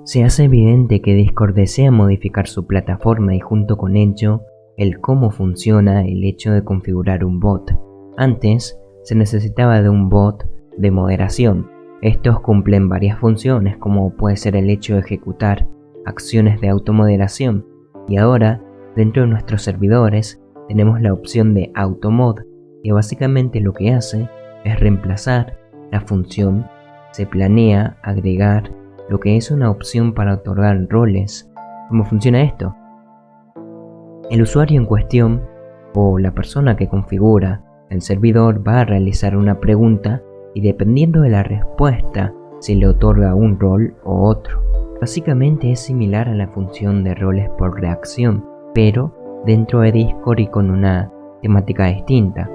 Se hace evidente que Discord desea modificar su plataforma y junto con ello, el cómo funciona el hecho de configurar un bot. Antes, se necesitaba de un bot de moderación. Estos cumplen varias funciones, como puede ser el hecho de ejecutar acciones de automoderación. Y ahora, dentro de nuestros servidores, tenemos la opción de automod, que básicamente lo que hace es reemplazar la función se planea agregar lo que es una opción para otorgar roles. ¿Cómo funciona esto? El usuario en cuestión o la persona que configura el servidor va a realizar una pregunta y dependiendo de la respuesta se le otorga un rol o otro. Básicamente es similar a la función de roles por reacción, pero dentro de Discord y con una temática distinta.